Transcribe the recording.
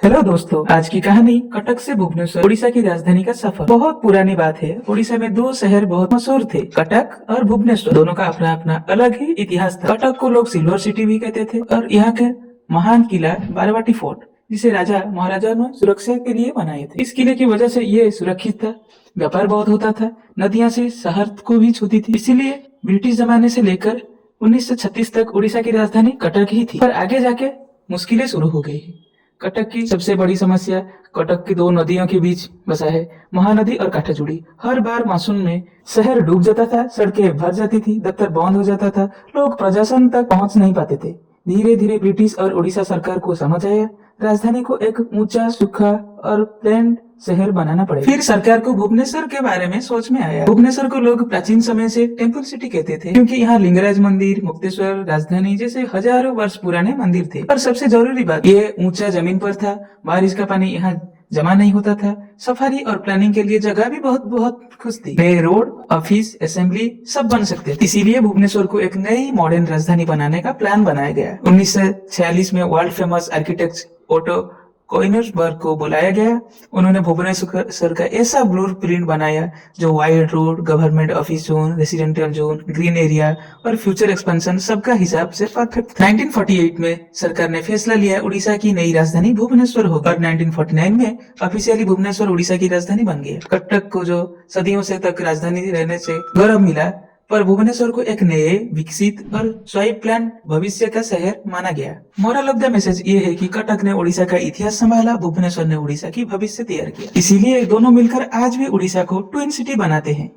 Hello दोस्तों, आज की कहानी कटक से भुवनेश्वर उड़ीसा की राजधानी का सफर। बहुत पुरानी बात है। उड़ीसा में दो शहर बहुत मशहूर थे, कटक और भुवनेश्वर। दोनों का अपना अपना अलग ही इतिहास था। कटक को लोग सिल्वर सिटी भी कहते थे और यहाँ के महान किला बारवाटी फोर्ट, जिसे राजा महाराजा ने सुरक्षा के लिए बनाए थे। इस किले की वजह से ये सुरक्षित था। व्यापार बहुत होता था, नदियां से शहर को भी छूती थी। इसीलिए ब्रिटिश जमाने से लेकर 1936 तक उड़ीसा की राजधानी कटक ही थी। पर आगे जाके मुश्किलें शुरू हो गई। कटक की सबसे बड़ी समस्या कटक की दो नदियों के बीच बसा है, महानदी और काठाजोड़ी। हर बार मानसून में शहर डूब जाता था, सड़कें भर जाती थी, दफ्तर बंद हो जाता था, लोग प्रशासन तक पहुंच नहीं पाते थे। धीरे धीरे ब्रिटिश और उड़ीसा सरकार को समझ आया, राजधानी को एक ऊंचा, सूखा और प्लेन शहर बनाना पड़ेगा। फिर सरकार को भुवनेश्वर के बारे में सोच में आया। भुवनेश्वर को लोग प्राचीन समय से टेम्पल सिटी कहते थे, क्योंकि यहाँ लिंगराज मंदिर, मुक्तेश्वर, राजधानी जैसे हजारों वर्ष पुराने मंदिर थे। और सबसे जरूरी बात, ये ऊंचा जमीन पर था, बारिश का पानी यहाँ जमा नहीं होता था। सफारी और प्लानिंग के लिए जगह भी बहुत बहुत खुश थी। नए रोड, ऑफिस, असेंबली सब बन सकते थे। इसीलिए भुवनेश्वर को एक नई मॉडर्न राजधानी बनाने का प्लान बनाया गया। 1946 में वर्ल्ड फेमस आर्किटेक्ट ओटो कोइनर्सबर्ग को बुलाया गया। उन्होंने भुवनेश्वर का ऐसा ब्लूप्रिंट बनाया जो wide road, government office zone, residential zone, green area और फ्यूचर एक्सपेंशन सबका हिसाब से परफेक्ट। 1948 में सरकार ने फैसला लिया उड़ीसा की नई राजधानी भुवनेश्वर होगी और 1949 में ऑफिशियली भुवनेश्वर उड़ीसा की राजधानी बन गया। कटक को जो सदियों से तक राजधानी रहने से गौरव मिला, पर भुवनेश्वर को एक नए, विकसित और स्वायत्त प्लान भविष्य का शहर माना गया। मोरल ऑफ द मैसेज ये है कि कटक ने उड़ीसा का इतिहास संभाला, भुवनेश्वर ने उड़ीसा की भविष्य तैयार किया। इसीलिए दोनों मिलकर आज भी उड़ीसा को ट्विन सिटी बनाते हैं।